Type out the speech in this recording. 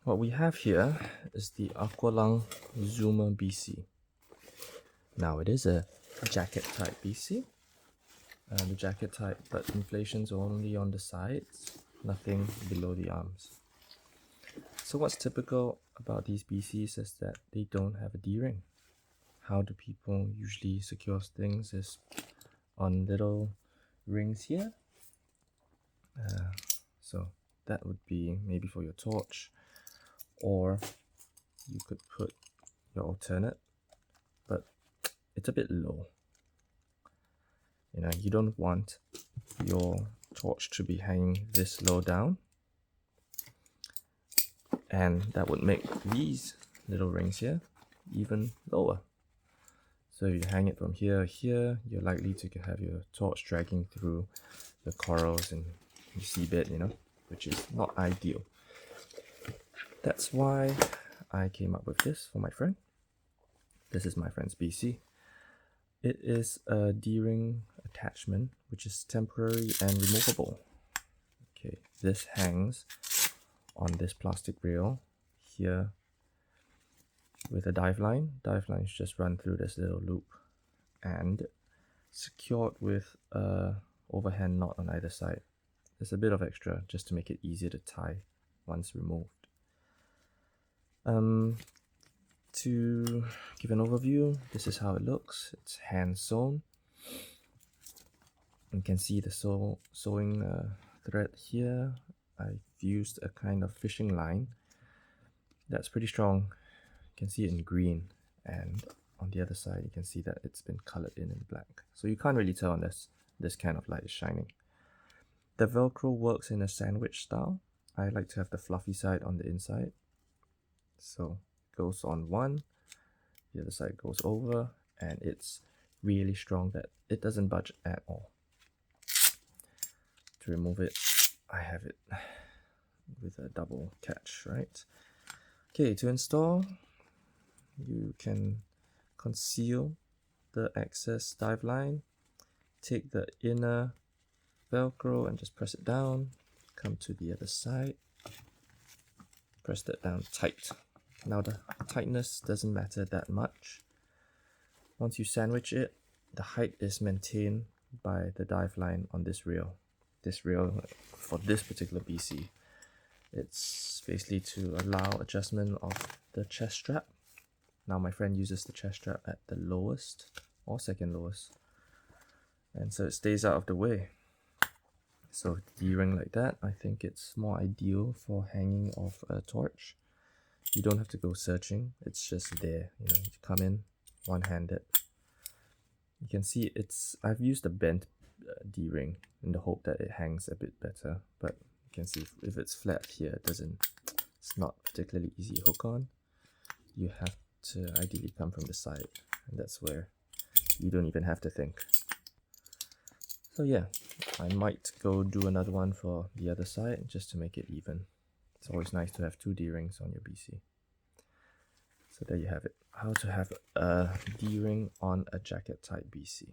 What we have here is the Aqua Lung Zuma BC. Now it is a jacket type BC. The jacket type, but inflation's only on the sides, nothing below the arms. So what's typical about these BCs is that they don't have a D-ring. How do people usually secure things is on little rings here. So that would be maybe for your torch, or you could put your alternate, but it's a bit low. You don't want your torch to be hanging this low down, and that would make these little rings here even lower. So if you hang it from here, you're likely to have your torch dragging through the corals and the seabed, which is not ideal. That's why I came up with this for my friend. This is my friend's BC. It is a D-ring attachment, which is temporary and removable. Okay, this hangs on this plastic rail here with a dive line. Dive lines just run through this little loop and secured with a overhand knot on either side. There's a bit of extra just to make it easier to tie once removed. To give an overview, this is how it looks. It's hand sewn. You can see the sewing thread here. I've used a kind of fishing line that's pretty strong. You can see it in green, and on the other side you can see that it's been colored in black. So you can't really tell unless this kind of light is shining. The Velcro works in a sandwich style. I like to have the fluffy side on the inside. So it goes on one, the other side goes over, and it's really strong that it doesn't budge at all. To remove it, I have it with a double catch, right? Okay, to install, you can conceal the excess dive line, take the inner Velcro and just press it down, come to the other side, press that down tight. Now the tightness doesn't matter that much. Once you sandwich it, the height is maintained by the dive line on this rail. This rail, for this particular BC, it's basically to allow adjustment of the chest strap. Now my friend uses the chest strap at the lowest or second lowest, and so it stays out of the way. So D-ring like that, I think it's more ideal for hanging off a torch. You don't have to go searching, it's just there. You come in one-handed. You can see I've used a bent D-ring in the hope that it hangs a bit better, but you can see if it's flat here, it's not particularly easy to hook on. You have to ideally come from the side, and that's where you don't even have to think. So yeah, I might go do another one for the other side just to make it even. It's always nice to have two D-rings on your BC. So there you have it, how to have a D-ring on a jacket type BC.